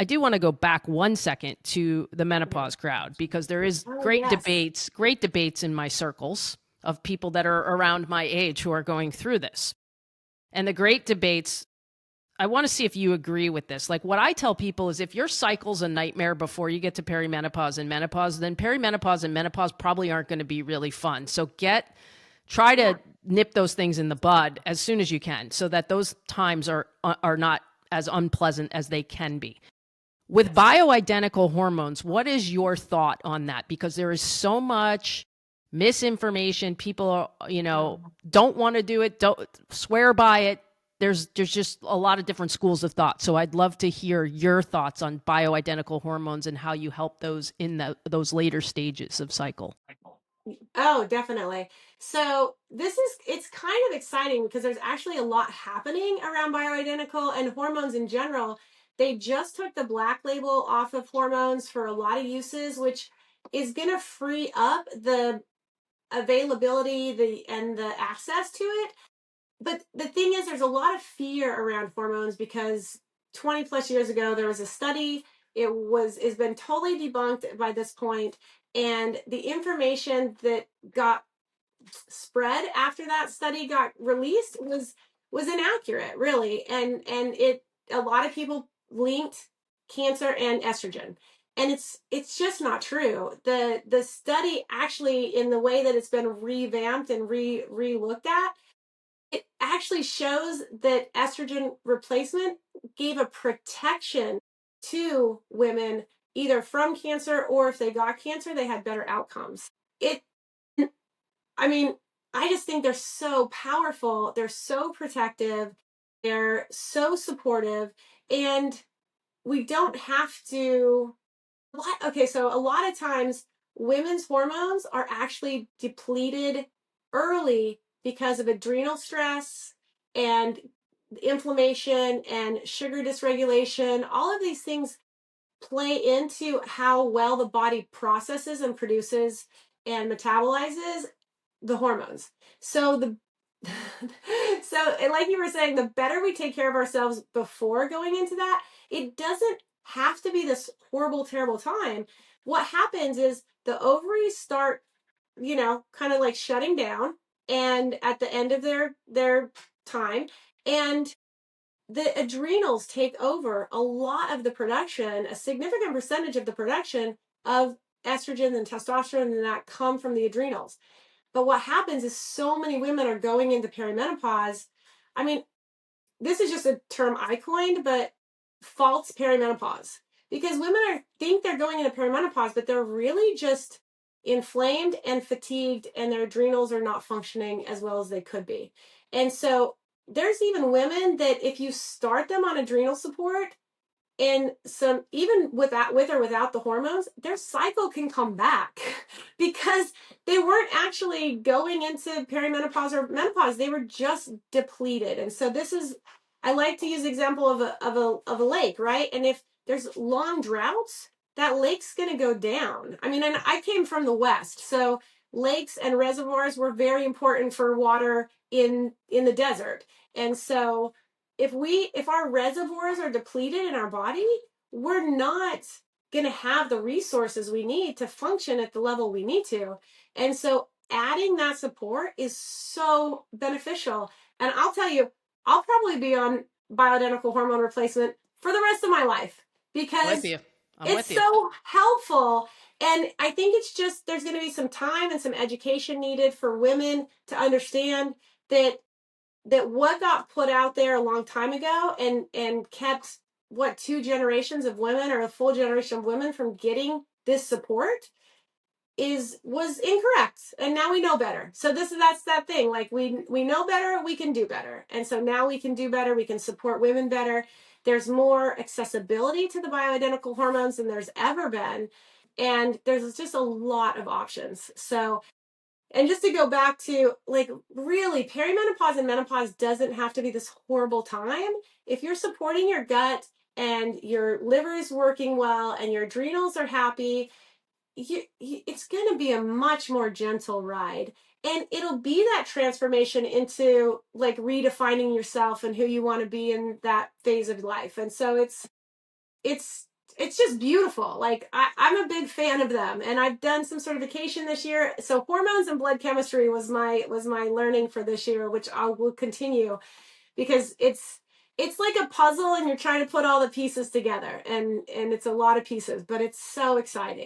I do want to go back 1 second to the menopause crowd because there is Oh, yes. great debates in my circles of people that are around my age who are going through this. And the great debates, I want to see if you agree with this. Like what I tell people is if your cycle's a nightmare before you get to perimenopause and menopause, then perimenopause and menopause probably aren't going to be really fun. So try Yeah. to nip those things in the bud as soon as you can so that those times are not as unpleasant as they can be. With Yes. bioidentical hormones, what is your thought on that? Because there is so much misinformation. People, Um, don't want to do it, don't swear by it. There's just a lot of different schools of thought. So I'd love to hear your thoughts on bioidentical hormones and how you help those in those later stages of cycle. oh, definitely. So it's kind of exciting because there's actually a lot happening around bioidentical and hormones in general. They just took the black label off of hormones for a lot of uses, which is going to free up the availability and the access to it. But the thing is, there's a lot of fear around hormones because 20 plus years ago there was a study. It's been totally debunked by this point, and the information that got spread after that study got released was inaccurate, really, and it a lot of people linked cancer and estrogen, and it's just not true. The study actually, in the way that it's been revamped and re looked at, it actually shows that estrogen replacement gave a protection to women either from cancer, or if they got cancer, they had better outcomes. It, I mean, I just think they're so powerful. They're so protective. They're so supportive. And we don't have to. What? Okay, so a lot of times women's hormones are actually depleted early because of adrenal stress and inflammation and sugar dysregulation. All of these things play into how well the body processes and produces and metabolizes the hormones. So the and like you were saying, the better we take care of ourselves before going into that, it doesn't have to be this horrible, terrible time. What happens is the ovaries start, kind of like shutting down, and at the end of their time, and the adrenals take over a lot of the production, a significant percentage of the production of estrogen and testosterone and that come from the adrenals. But what happens is so many women are going into perimenopause. I mean, this is just a term I coined, but false perimenopause. Because women think they're going into perimenopause, but they're really just inflamed and fatigued, and their adrenals are not functioning as well as they could be. And so there's even women that if you start them on adrenal support, and some, even with or without the hormones, their cycle can come back because they weren't actually going into perimenopause or menopause. They were just depleted. And so this is, I like to use the example of a lake, right? And if there's long droughts, that lake's going to go down. I mean, and I came from the West, so lakes and reservoirs were very important for water in the desert. And so if our reservoirs are depleted in our body, we're not going to have the resources we need to function at the level we need to. And so adding that support is so beneficial. And I'll tell you, I'll probably be on bioidentical hormone replacement for the rest of my life I'm with because you. I'm it's with you. so helpful. And I think it's just there's going to be some time and some education needed for women to understand that what got put out there a long time ago and kept what, two generations of women or a full generation of women from getting this support is was incorrect, and now we know better. So that's that thing, like we know better, we can do better, and so now we can do better, we can support women better. There's more accessibility to the bioidentical hormones than there's ever been, and there's just a lot of options. So, and just to go back to, like, really, perimenopause and menopause doesn't have to be this horrible time. If you're supporting your gut and your liver is working well and your adrenals are happy, it's going to be a much more gentle ride. And it'll be that transformation into like redefining yourself and who you want to be in that phase of life. And so it's it's just beautiful. Like I'm a big fan of them, and I've done some certification this year. So hormones and blood chemistry was my learning for this year, which I will continue, because it's like a puzzle, and you're trying to put all the pieces together, and it's a lot of pieces, but it's so exciting.